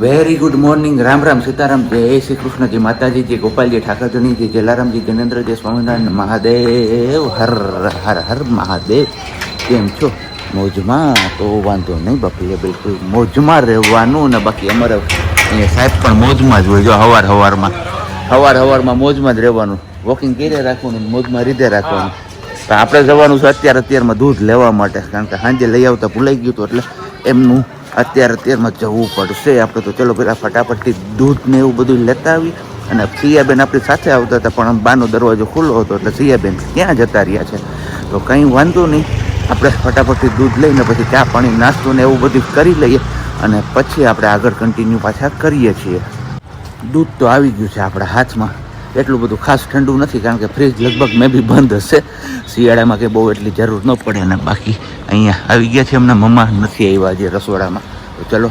Very good morning. Ram Ram, Sitaram, જય શ્રી કૃષ્ણ, જય માતાજી, જય ગોપાલજી, ઠાકરજની, જય જલારામજી, જનેન્દ્ર, જય સ્વામિનારાયણ, મહાદેવ, હર હર હર મહાદેવ. કેમ છો? મોજમાં? તો વાંધો નહીં બાપી, બિલકુલ મોજમાં રહેવાનું. ને બાકી અમારે અહીંયા સાહેબ પણ મોજમાં જ હોય. જો હવારમાં મોજમાં જ રહેવાનું, વોકિંગ કરી રાખવાનું, મોજમાં રીતે રાખવાનું. તો આપણે જવાનું છે અત્યારમાં દૂધ લેવા માટે, કારણ કે સાંજે લઈ આવતા ભૂલાઈ ગયું હતું, એટલે એમનું અત્યારમાં જવું પડશે. આપણે તો ચલો પેલા ફટાફટથી દૂધ ને એવું બધું લેતા આવી. અને સિયાબેન આપણી સાથે આવતા હતા, પણ બાનો દરવાજો ખુલ્લો હતો એટલે સિયાબેન ક્યાં જતા રહ્યા છે. તો કંઈ વાંધો નહીં, આપણે ફટાફટથી દૂધ લઈને પછી ચા પાણી નાસ્તો ને એવું બધું કરી લઈએ, અને પછી આપણે આગળ કન્ટિન્યુ પાછા કરીએ છીએ. દૂધ તો આવી ગયું છે આપણા હાથમાં. એટલું બધું ખાસ ઠંડુ નથી, કારણ કે ફ્રીજ લગભગ મેં બી બંધ હશે. શિયાળામાં કે બહુ એટલી જરૂર ન પડે. અને બાકી અહીંયા આવી ગયા છે એમના મમ્મા, નથી આવ્યા જે રસોડામાં. તો ચલો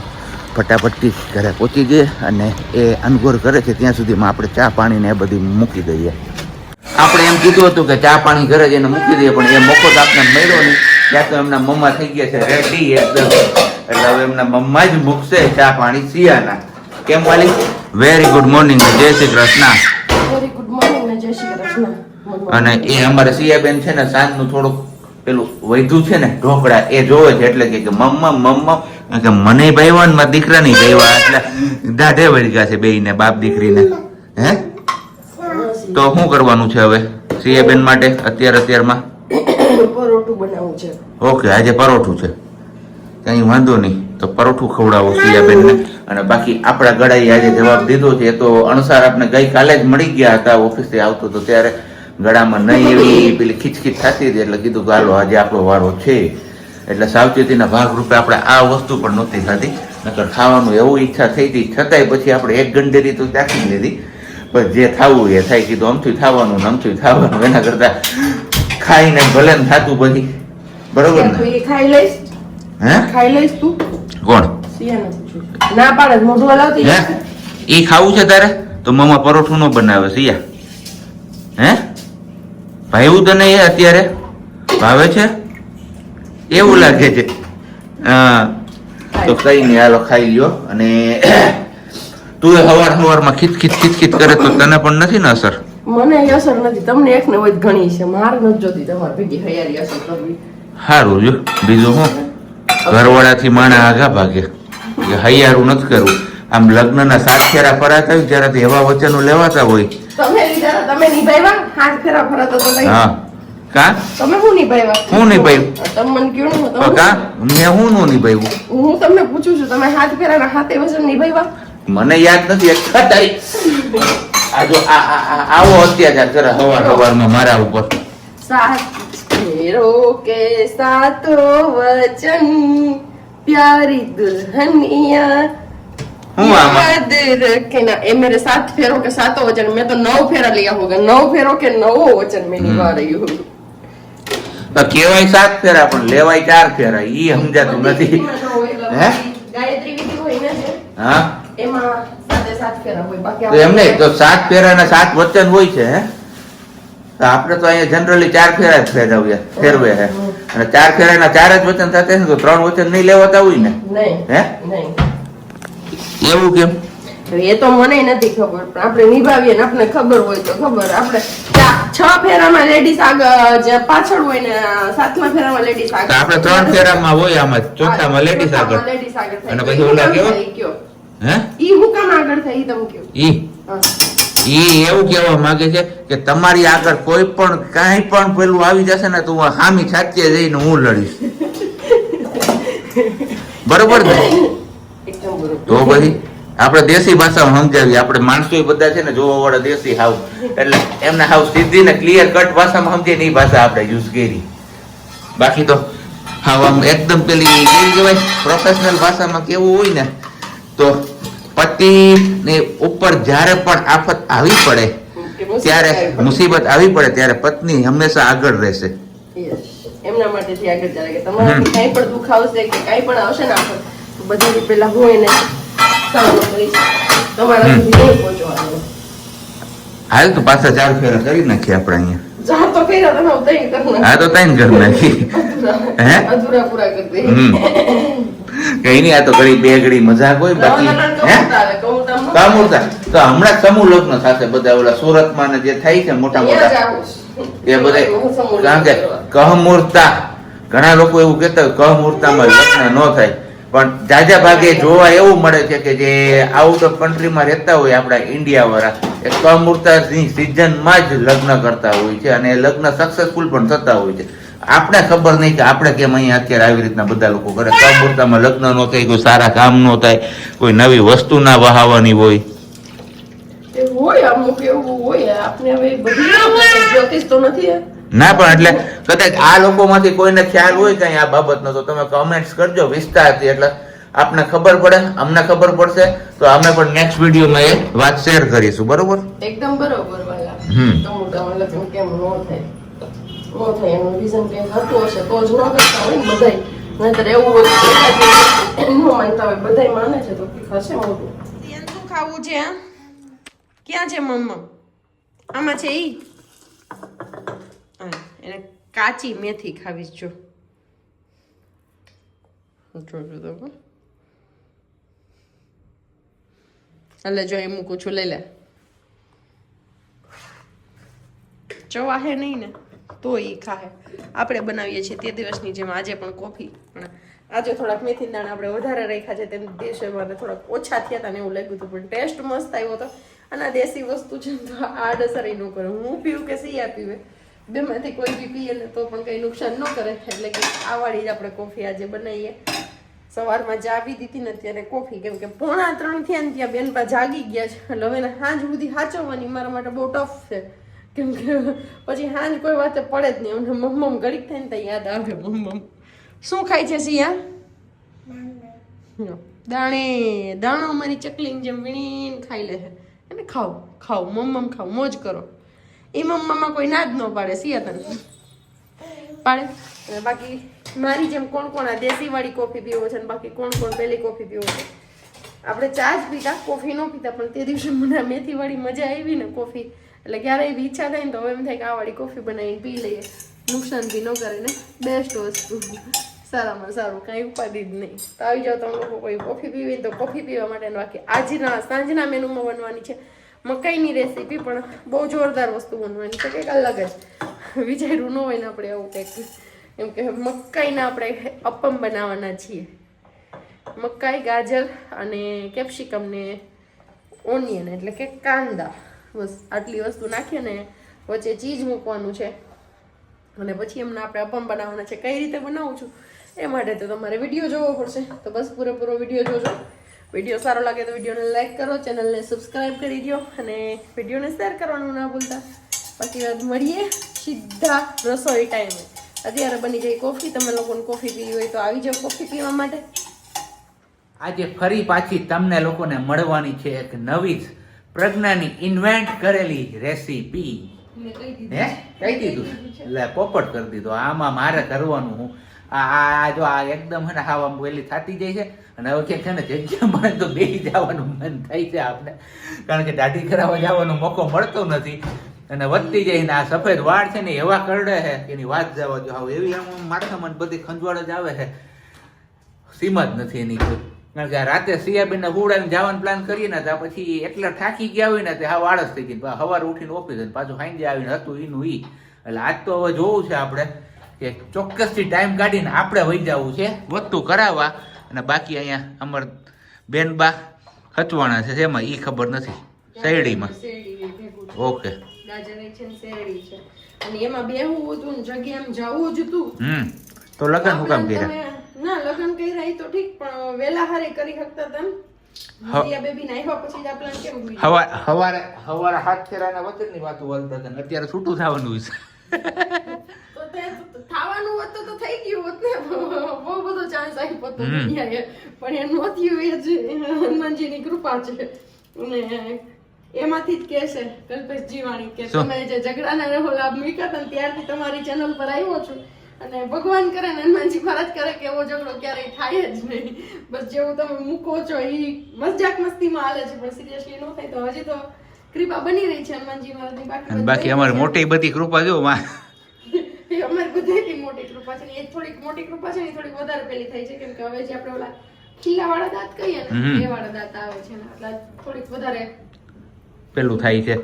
ફટાફટથી ઘરે પહોંચી જઈએ, અને એ અનગોર કરે છે ત્યાં સુધીમાં આપણે ચા પાણીને એ બધી મૂકી દઈએ. આપણે એમ કીધું હતું કે ચા પાણી ઘરે જઈને મૂકી દઈએ, પણ એ મોકો તો આપણે મળ્યો નહીં. ત્યાં તો એમના મમ્મા થઈ ગયા છે રેડી એકદમ, એટલે હવે એમના મમ્મા જ મૂકશે ચા પાણી સિયાના. કેમ વાલી? વેરી ગુડ મોર્નિંગ, જય Shri Krishna. Very good morning ને જય શ્રી કૃષ્ણ. અને એ અમારે સિયાબેન છે ને, સાંજનું થોડુંક પેલું વૈધું છે ને ઢોકળા, એ જોવે છે. એટલે કે મમ્મા કે મને ભાઈવા ને મારા દીકરા નહીં ભાઈવા, એટલે દાઢે વળી ગયા છે બેયને, બાપ દીકરીને. હે તો શું કરવાનું છે હવે સિયાબેન માટે અત્યારમાં? પરોઠું બનાવવું છે. ઓકે, આજે પરોઠું છે, કઈ વાંધો નહીં. તો પરોઠું ખવડાવો સિયાબેનને. અને બાકી આપણા ગળાએ આજે જવાબ દીધો છે. એ તો અણસાર આપણે ગઈકાલે જ મળી ગયા હતા, ઓફિસથી આવતો તો ત્યારે ગળામાં નહીં એવી પેલી ખીચખીચ થતી હતી, એટલે કીધું ગાલો આજે આપણો વારો છે. એટલે સાવચેતીના ભાગરૂપે આપણે આ વસ્તુ પણ નહોતી ખાધી, નકર ખાવાનું એવું ઈચ્છા થઈ હતી. છતાંય પછી આપણે એક ગંડેરી તો ચાખી લીધી, પણ જે થવું એ થાય. કીધું અમથી થવાનું, એના કરતા ખાઈને ભલે ને થતું પછી. બરોબર ને? ખાઈ લઈશ. હે ખાઈ લઈશ તું? કોણ? ના પાડે, મોઢું હલાવતી. હે ઈ ખાવું છે તારે? તો મમ્મા પરોઠું નો બનાવે સિયા. હે ભાવ્યું તને એ અત્યારે? ભાવે છે એવું લાગે છે. હા તો કઈ નહીં, હાલો ખાઈ લ્યો. અને તું હવારમાં ખીચખીચ કરે તો તને પણ નથી ને અસર? મને અસર નથી, તમને એક ને હોય ઘણી છે, મારે નથી જોતી તમારે ભેગી હૈયારી અસર કરવી. સારું જો, બીજું શું? ઘરવાળાથી માણા આગા ભાગે, હૈયારું નથી કરવું. આમ લગ્નના 7 ફેરા ફરાતા હોય ત્યારે એવા વચનો લેવાતા હોય. તમે નિભાવ્યા 7 ફેરા ફરાતો તો લઈ. હા કા તમે શું નિભાવ્યા? હું નિભાવ્યું? તમે મને કયો ને. કા મેં હું નો નિભાવ્યું? હું તમને પૂછું છું, તમે 7 ફેરાના 7 વચન નિભાવ્યા? મને યાદ નથી. આવો અત્યાચાર કરે હવારમાં મારા ઉપર. 7 ફેરો કે 7 વચન, પ્યારી દુલ્હનિયા याद रखना. ए मेरे 7 फेरों के 7 वचन, मैं तो 9 फेरा लिया होगा. 9 फेरों के 9 वचन मैं निभा रही हूँ. તો કેવાય 7 ફેરા પણ લેવાય 4 ફેરા, ઈ સમજાતું નથી. હે ગાયત્રી વિધિ હોય ને છે, હા એમાં 7 ફેરા હોય. બાકી તો એમ નહીં, તો 7 ફેરાના 7 વચન હોય છે. હે તો આપણે તો અહીંયા જનરલી 4 ફેરા જ ફેરવે છે. અને 4 ફેરાના 4 જ વચન થતા ને, તો 3 વચન નહીં લેવાતા હોય ને? નહીં. હે નહીં, એવું કેમ? એ તો મને નથી ખબર, પણ આપણે નિભાવીએ ને આપણે ખબર હોય તો ખબર. આપણે 6 ફેરામાં લેડીઝ આગળ જે પાછળ હોય ને, 7મા ફેરામાં લેડીઝ આગળ. આપણે 3 ફેરામાં હોય, આમાં ચોથામાં લેડીઝ આગળ. અને પછી ઓલા કેવો? હે ઈ હું કામ આગળ થાય ઈ તમે કયો. ઈ એવું કહેવા માંગે છે કે તમારી આગળ કોઈ પણ કાંઈ પણ પેલું આવી જશે ને, તો હું હામી છાતીએ જઈને હું લડીશ. બરોબર ને? તો પછી આપણે દેશી ભાષામાં સમજાવીએ. આપણે માણસો બધા છે ને જોવા વાળા દેશી હાવ, એટલે એમને હાવ સીધી ને ક્લિયર કટ ભાષામાં સમજે ને એ ભાષા આપણે યુઝ કરી. બાકી તો હાવ આમ એકદમ પેલી કેવી કહેવાય, પ્રોફેશનલ ભાષામાં કેવું હોય ને, તો પતિ ને ઉપર જ્યારે પણ આફત આવી પડે, ત્યારે મુસીબત આવી પડે, ત્યારે પત્ની હંમેશા આગળ રહેશે. એમના માટેથી આગળ ચાલે કે તમારાથી કાંઈ પણ દુઃખ આવશે કે કાંઈ પણ આવશે ને આફત, તો બધાથી પહેલા હું એને સામનો કરીશ. તમારા સુધી નહીં પહોંચવાનું. હાલ તો પાછા 4 ફેરા કરી નાખીએ આપણે અહીંયા. ચાર તો કર્યા તમે, હું 3 કરી નાખી. હા તો 3 કરી નાખી. અધૂરા પૂરા કરી દે. કઈ નહીં, આ તો ઘડી બે ઘડી મજાક હોય. બાકી હે કામુરતા તો હમણાં સમૂહ લગ્ન થશે બધા ઓલા સુરતમાં ને જે થાય છે મોટા મોટા એ બધા, કારણ કે કહમૂર્તા ઘણા લોકો એવું કહેતા હોય કહમૂર્તામાં લગ્ન ન થાય, પણ જાજા ભાગે જોવા એવું મળે છે કે જે આઉટ ઓફ કન્ટ્રીમાં રહેતા હોય આપણા ઇન્ડિયા વાળા એ કહમૂર્તાની સિઝનમાં જ લગ્ન કરતા હોય છે અને લગ્ન સક્સેસફુલ પણ થતા હોય છે. આપણે ખબર નહીં કે આપણે કેમ અહીંયા અત્યારે આવી રીતના બધા લોકો કરે. કહમૂર્તામાં લગ્ન ન થાય, કોઈ સારા કામ ન થાય, કોઈ નવી વસ્તુ ના વહાવવાની હોય. અમુક એવું હોય. આપણે હવે બધી જ્યોતિષ તો નથી ના, પણ એટલે કદાચ આ લોકોમાંથી કોઈને ખ્યાલ હોય કઈ આ બાબતનો તો તમે કમેન્ટ્સ કરજો વિસ્તારથી, એટલે આપને ખબર પડે, અમને ખબર પડશે તો અમે પણ નેક્સ્ટ વિડીયોમાં એ વાત શેર કરીશું. બરોબર? એકદમ બરોબર વાલા. લગ્ન કેમ ન થાય એનું રીઝન કઈ હતું હશે તો જ ન કરતા હોય ને બધાય, નહીતર એવું હોય ન માનતા હોય, બધાય માને છે તો હશે મોટું. શું ખાવું છે? ક્યાં છે મમ્મા? આમાં છે ઈ એને કાચી મેથી ખાવી જો. એટલે જો એ મૂકું છું, લઈ લે. ચવા હે નહીં ને તો ઈ ખાહે. આપણે બનાવીએ છીએ તે દિવસની જેમ આજે પણ કોફી, પણ આજે થોડાક મેથી દાણા આપણે વધારે રાખ્યા છે, તેમ દિવસે મને થોડાક ઓછા થયા હતા ને એવું લાગ્યું હતું, પણ ટેસ્ટ મસ્ત આવ્યો હતો. અને આ દેશી વસ્તુ છે તો આડઅસર ન કરે. હું પીવું કે સિયા પીવે, બેમાંથી કોઈ બી પીએ ને તો પણ કંઈ નુકસાન ન કરે. એટલે કે આ વાળી જ આપણે કોફી આજે બનાવીએ. સવારમાં ચા પી દીધી ને ત્યારે કોફી, કેમ કે 2:45 થયા ને ત્યાં બેનપા જાગી ગયા છે, એટલે હવે સાંજ સુધી સાચવવાની મારા માટે બહુ ટફ છે, કેમ કે પછી સાંજ કોઈ વાતે પડે જ નહીં. અમને મમ્મ ઘડીક થાય ને તો યાદ આવે મમ્મ. શું ખાય છે સિયા? દાણે દાણો અમારી ચકલી જેમ વીણીને ખાઈ લે છે. અને ખાઓ ખાઓ મમ્મ ખાઓ, મોજ કરો. એ મમ્મામાં કોઈ ના જ ન પાડે. સિયા તને પાડે? બાકી મારી જેમ કોણ કોણ આ દેશી વાળી કોફી પીવો છે, બાકી કોણ કોણ પેલી કોફી પીવો છે. આપણે ચા જ પીતા, કોફી ન પીતા, પણ તે દિવસે મને મેથી વાળી મજા આવી ને કોફી, એટલે ક્યારેય બી ઈચ્છા થાય ને તો હવે એમ થાય કે આ વાળી કોફી બનાવીને પી લઈએ, નુકસાન બી ન કરે ને. બેસ્ટ વસ્તુ, સારામાં સારું, કાંઈ ઉપાધિ જ નહીં. તો આવી જાઓ તમે લોકો કોઈ કોફી પીવી તો કોફી પીવા માટે. બાકી આજના સાંજના મેનુમાં બનવાની છે મકાઈની રેસીપી, પણ બહુ જોરદાર વસ્તુ બનવાની છે, કંઈક અલગ જ વિચાર્યું ન હોય ને આપણે એવું કંઈક. એમ કે મકાઈના આપણે અપમ બનાવવાના છીએ. મકાઈ, ગાજર અને કેપ્સિકમ ને ઓનિયન એટલે કે કાંદા, બસ આટલી વસ્તુ નાખીએ ને વચ્ચે ચીઝ મૂકવાનું છે અને પછી એમને આપણે અપમ બનાવવાના છે. કઈ રીતે બનાવું છું એ માટે તો તમારે વિડીયો જોવો પડશે, તો બસ પૂરેપૂરો વિડીયો જોજો. વિડીયો સારો લાગે તો વિડીયોને લાઈક કરો, ચેનલને સબસ્ક્રાઈબ કરી દો અને વિડીયોને શેર કરવાનું ના ભૂલતા. બાકી વાત મળીએ સીધા રસોઈ ટાઈમે. અત્યારે બની જાય કોફી. તમે લોકોને કોફી પીવી હોય તો આવી જાઓ કોફી પીવા માટે. આજે ફરી પાછી તમને લોકોને મળવાની છે એક નવી જ પ્રજ્ઞાની ઇન્વેન્ટ કરેલી રેસીપી. હે કહી દીધું એટલે પોપટ કરી દીધો. આમાં મારે કરવાનું હું આ જો આ એકદમ હે ને હાવ આમ વેલી થાતી જાય છે અને હવે ક્યાંક છે ને જગ્યા મળે તો બેસી જવાનું મન થાય છે આપણે, કારણ કે દાઢી કરાવવા જવાનો મોકો મળતો નથી અને વધતી જાય ને આ સફેદ વાળ છે ને એવા કરડે છે કે એની વાત જવા જો. હવે એવી આમ માથામાં બધી ખંજવાળ જ આવે છે, સીમા જ નથી એની કોઈ. કારણ કે રાતે સિયાબેનને હુવડાવીને જવાનું પ્લાન કરીએ ને તો પછી એટલા થાકી ગયા હોય ને તે હાવ આળસ થઈ ગઈ. સવારે ઉઠીને ઓફિસ પાછું સાંજે આવીને હતું એનું ઈ. એટલે આજ તો હવે જોવું છે આપણે કે ચોક્કસથી ટાઈમ કાઢીને આપણે વહી જવું છે વસ્તુ કરાવવા. અને બાકી અહીંયા અમાર બેનબા ખચવાણા છે, એમાં ઈ ખબર નથી શેરડીમાં. ઓકે અને એમાં બેહવું હતું ને જગ્યા એમ જવું જ હતું. તો લગન હું કામ કર્યા? ના લગન કર્યા એ તો ઠીક, પણ વેલા હારે કરી શકતા હતા ને. બેબી ને આવ્યા પછી આ પ્લાન કેમ થયો? હવારે હાથ ફેરાના વચનની વાતો બોલતા હતા, અત્યારે છૂટું થવાનું છે. ખાવાનું હોત તો થઈ ગયું હોત ને, બહુ બધો ચાન્સ આપ્યો હતો દુનિયાએ, પણ એ નો થયું. એ જ હનુમાનજીની કૃપા છે. અને એમાંથી જ કે છે કલ્પેશ જીવાણી કે તમે જે ઝઘડાના રહો લાભ મૂક્યા હતા ત્યારથી તમારી ચેનલ પર આવ્યો છું, અને ભગવાન કરે ને હનુમાનજી મહારાજ કરે કે એવો ઝઘડો ક્યારેય થાય જ નહીં. બસ જેવું તમે મૂકો છો એ મજાક મસ્તીમાં હાલે છે, પણ સિરિયસલી ન થાય. તો હજી તો કૃપા બની રહી છે હનુમાનજી મહારાજની. બાકી અમારી મોટી બધી કૃપા જો અમારી બધી મોટી કૃપા છે. એ થોડીક મોટી કૃપા છે ને થોડીક વધારે પેલી થાય છે, કેમ કે હવે જે આપણે ઓલા ખીલાવાળા દાંત કહીએ હમ. ને એ વાળા દાંત આવે છે ને એટલે થોડીક વધારે પેલું થાય છે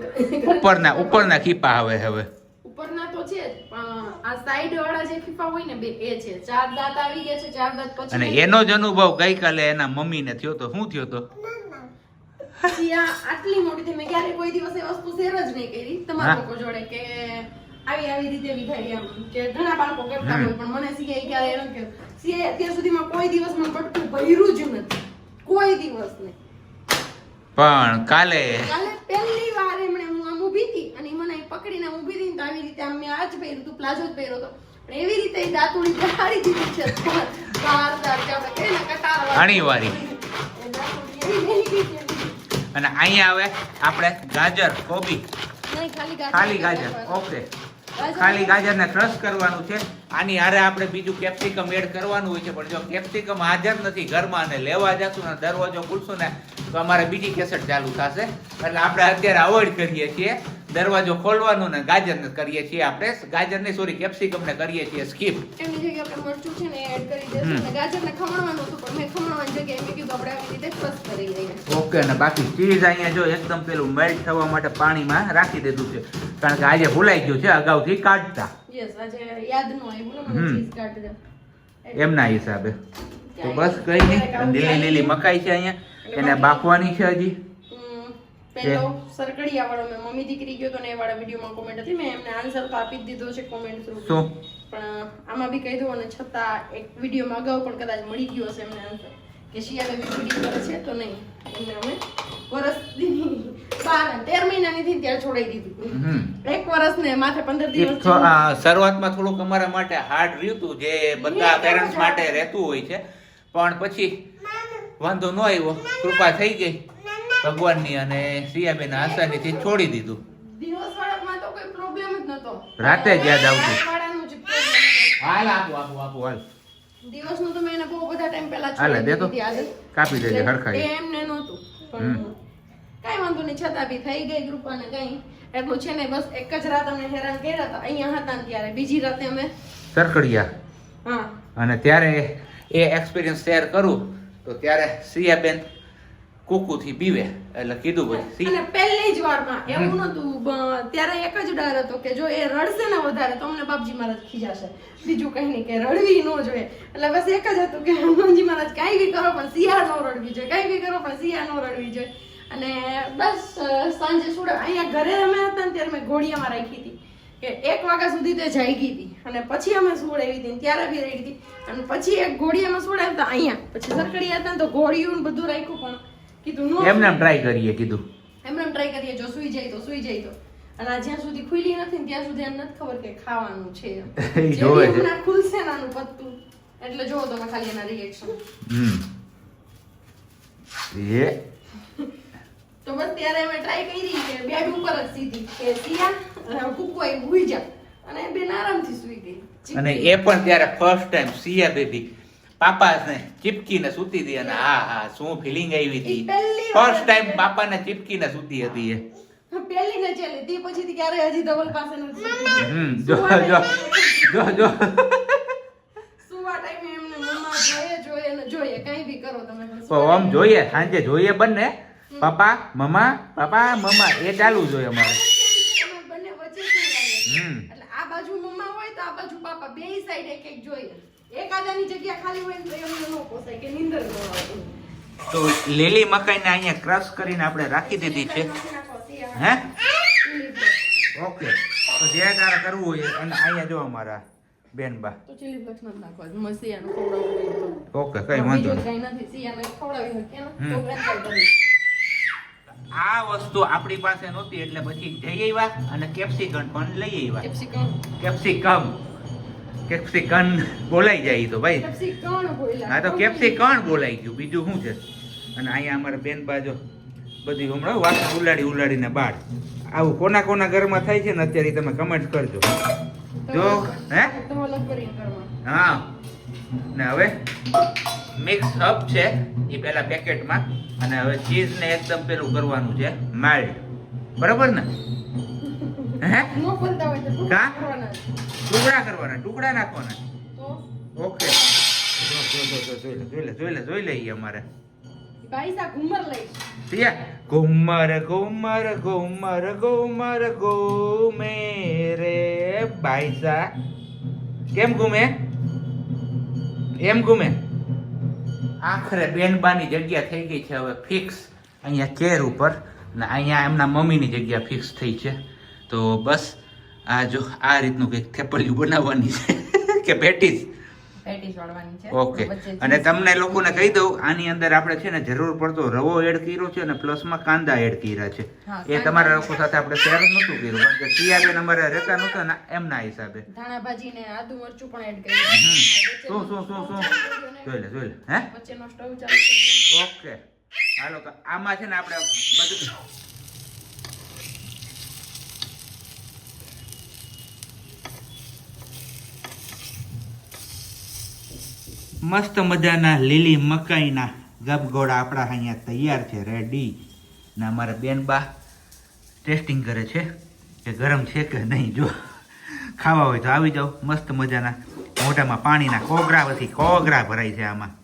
ઉપરના ખીપા આવે હવે ઉપરના તો છે જ, પણ આ સાઈડ વાળા જે ખીપા હોય ને બે એ છે. 4 દાંત આવી ગયા છે, 4 દાંત પછી અને એનો જ અનુભવ ગઈકાલે એના મમ્મીને થયો તો શું થયો તો સિયા આટલી મોટી થઈ, મેં ક્યારે કોઈ દિવસ એ વસ્તુ શેર જ નહીં કરી તમારા લોકો જોડે કે આવી રીતે વિધાઈ એમ કે ઘણા બાળકો કરતા હોય, પણ મને સિયા ક્યારે એમ કે સિયા અત્યાર સુધીમાં કોઈ દિવસ મને બટકું ભર્યું જ નથી, કોઈ દિવસ નહીં. પણ કાલે પહેલી વાર એમણે હું આમ ઊભી હતી અને ઈ મને પકડીને ઊભી હતી ને તો આવી રીતે આમ મેં આ જ પહેર્યું હતું, પ્લાઝો જ પહેર્યો હતો, પણ એવી રીતે ઈ દાંતુડી બેહાડી દીધી છે બાર દાર કે આપણે કહીએ ને કટાર અણીવારી. એ દાંતુડી એવી બેહી ગઈ છે. અને અહીંયા આવે આપણે ગાજર કોબી નહીં, ખાલી ગાજર ઓકે ખાલી ગાજરને ક્રશ કરવાનું છે. આની હારે આપણે બીજું કેપ્સિકમ એડ કરવાનું હોય છે, પણ જો કેપ્સિકમ હાજર નથી ઘરમાં અને લેવા જશું ને દરવાજો ખુલશું ને તો અમારે બીજી કેસેટ ચાલુ થશે, એટલે આપણે અત્યારે અવોઇડ કરીએ છીએ દરવાજો ખોલવાનું ને ગાજરને કરીએ છીએ આપણે ગાજરને સોરી કેપ્સિકમને કરીએ છીએ સ્કીપ. એની જગ્યાએ આપણે મરચું છે ને એડ કરી દેશું અને ગાજરને ખમણવાનું હતું, પણ મેં ખમણવાની જગ્યાએ મેં કીધું આપણે આવી રીતે ક્રશ કરી લઈએ. ઓકે. અને બાકી ચીઝ અહીંયા જો એકદમ પેલું મેલ્ટ થવા માટે પાણીમાં રાખી દીધું છે, કારણ કે આજે ભૂલાઈ ગયું છે અગાઉથી કાઢતા. યસ, આજે યાદ ન આવ્યું ને મને ચીઝ કાઢી દે એમના હિસાબે. તો બસ કઈ નહીં, લીલી લીલી મકાઈ છે અહીંયા, એને બાફવાની છે હજી. પેલો સરકડિયા વાળો મેં મમ્મી દીકરી ગયો તો ને એ વાળા વિડીયોમાં કોમેન્ટ હતી, મેં એમને આન્સર તો આપી જ દીધો છે કોમેન્ટ થ્રુ, શું પણ આમાં બી કહી દઉં અને છતાં એક વિડીયોમાં અગાઉ પણ કદાચ મળી ગયો હશે એમને આન્સર કે શિયા બેબી વિડીયો કરે છે તો નહીં, એમને અમે વર્ષની 13 મહિનાની થી ત્યારે છોડાઈ દીધું. એક વર્ષ ને માથે 15 દિવસ શરૂઆતમાં થોડુંક અમારા માટે હાર્ડ રહ્યું હતું, જે બધા પેરેન્ટ્સ માટે રહેતું હોય છે, પણ પછી વાંધો ન આવ્યો, કૃપા થઈ ગઈ ભગવાનની અને સિયાબેન આસાનીથી છોડી દીધું. દિવસ વાળામાં તો કોઈ પ્રોબ્લેમ જ નતો, રાતે જ યાદ આવતું. રાત વાળાનું જ problem હતો. હાલ આપો હાલ દિવસનું તો મેં એને બહુ બધા ટાઈમ પહેલા હાલે છોડી દે તો દીધી આદત. કાપી દેજે એટલે હરખાઈ. એ એમને નહોતું, પણ કાંઈ વાંધો નહીં, છતાં બી થઈ ગઈ કૃપાને કંઈ એટલું છે ને. બસ એક જ રાત અમે હેરાન કર્યા હતા અહીંયા હતા ને ત્યારે, બીજી રાતે અમે સરકડિયા. હા અને ત્યારે એ એક્સપિરિયન્સ શેર કરું તો ત્યારે સિયાબેન કુકુથી બીવે એટલે કીધું ભાઈ અને પહેલી જ વારમાં એવું નતું, ત્યારે એક જ ડર હતો કે જો એ રડશે ને વધારે તો અમને બાપજી મહારાજ ખીજાશે, બીજું કઈ નહીં, કે રડવી ન જોઈએ. એટલે બસ એક જ હતું કે હનુમાનજી મહારાજ કાંઈ બી કરો પણ સિયા ન રડવી જોઈએ, કાંઈ બી કરો પણ સિયા ન રડવી જોઈએ. અને બસ સાંજે સુડા અહીંયા ઘરે અમે હતા ને ત્યારે મેં ઘોડિયામાં રાખી હતી કે 1 વાગ્યા સુધી તે જાગી હતી, અને પછી અમે સુવડાવી હતી ત્યારે બી રહી હતી, અને પછી એક ઘોડિયામાં સુવડાવતા અહીંયા, પછી સરકડિયા હતા ને તો ઘોડિયું બધું રાખ્યું, પણ કીધું નો એમને ટ્રાય કરીએ, કીધું એમને ટ્રાય કરીએ, જો સુઈ જાય તો સુઈ જાય તો. અને આ જ્યાં સુધી ખુલી નથી ને ત્યાં સુધી એમ નથી ખબર કે ખાવાનું છે. જોવે છે. હમણાં ખુલશે ને આનું પત્તું એટલે જોવો તમે ખાલી એના રિએક્શન. એ તો બસ ત્યારે અમે ટ્રાય કરી કે બેડ ઉપર જ સીધી કે સિયા કુકુ આવી ભૂઈ જા, અને બેન આરામથી સુઈ ગઈ. અને એ પણ ત્યારે ફર્સ્ટ ટાઈમ સિયા બેબી પાપાને ચીપકીને સૂતી હતી, અને હા શું ફિલિંગ આવી હતી. ફર્સ્ટ ટાઈમ પાપાને ચીપકીને સૂતી હતી એ. પહેલી ને ચાલે તે પછીથી ક્યારે હજી ધવલ પાસે નથી. જો સુવા ટાઈમે એમને મમ્મા જોઈએ ને જોઈએ, કઈ બી કરો તમે. આમ જોઈએ સાંજે જોઈએ બંને પપ્પા મમ્મા એ ચાલુ જોઈએ અમારે. બંને વચ્ચે શું લાગે? એટલે આ બાજુ મમ્મા હોય તો આ બાજુ પાપા, બેય સાઈડ એક એક જોઈએ. એક આદાની જગ્યા ખાલી હોય તો એમને ન પોસાય કે નીંદર ન આવે. તો લીલી મકાઈને અહીંયા ક્રશ કરીને આપણે રાખી દીધી છે. હે ઓકે. તો જે તારે કરવું હોય, અને અહીંયા જો અમારા બેનબા તો ચીલી ફ્લેક્સ નથી નાખવા, મસીયાને ખવડાવવું તો ઓકે કઈ વાંધો બીજું નહીં. કઈ નથી, સિયાને ખવડાવી શકીએ ને તો cancel કરી. આ વસ્તુ આપણી પાસે નહોતી એટલે પછી જઈ આવ્યા અને કેપ્સિકમ પણ લઈ આવ્યા. કેપ્સિકમ બોલાઈ જાય તો ભાઈ. હા તો કેપ્સિકમ બોલાઈ ગયું, બીજું શું છે. અને અહીંયા અમારા બેન બાજો બધી હમણાં વાત ઉલાડીને બાળ. આવું કોના ઘરમાં થાય છે ને અત્યારે તમે કમેન્ટ કરજો. જો હે હા. ને હવે મિક્સ અપ છે એ પેલા પેકેટમાં, અને હવે ચીઝ ને એકદમ પેલું કરવાનું છે માઇલ્ડ, બરાબર ને? હે ટુકડા કરવાના, ટુકડા નાખવાના. ઓકે જોઈ લે ઈ અમારે પૈસા ઘુમર લઈ પિયા ઘુમર ઘુમર ઘુમર ઘુમર ઘુમે રે બાઈસા કેમ ઘૂમે એમ ઘૂમે આખરે બેનબાની જગ્યા થઈ ગઈ છે હવે ફિક્સ અહીંયા ચેર ઉપર ને અહીંયા એમના મમ્મીની જગ્યા ફિક્સ થઈ છે તો બસ આ જો આ રીતનું કંઈક થેપલિયું બનાવવાની છે કે પેટીસ વાળવાની છે ઓકે અને તમને લોકોને કહી દઉં આની અંદર આપણે છે ને જરૂર પડતો રવો એડ કર્યો છે અને પ્લસમાં કાંદા એડ કર્યા છે એ તમારા લોકો સાથે આપણે શેર નહોતું કર્યું કારણ કે સિયાબેન અમારે રહેતા નહોતા ને એમના હિસાબે ધાણા ભાજી ને આદુ મરચું પણ એડ કર્યું શું જોઈ લે હે વચ્ચેનો સ્ટવ ચાલુ કરી ઓકે હાલો તો આમાં છે ને આપણે બધું મસ્ત મજાના લીલી મકાઈના ગબગોળા આપણા અહીંયા તૈયાર છે રેડી ને અમારા બેનબા ટેસ્ટિંગ કરે છે કે ગરમ છે કે નહીં જો ખાવા હોય તો આવી જાઓ મસ્ત મજાના મોઢામાં પાણીના કોગરા ભરાય છે આમાં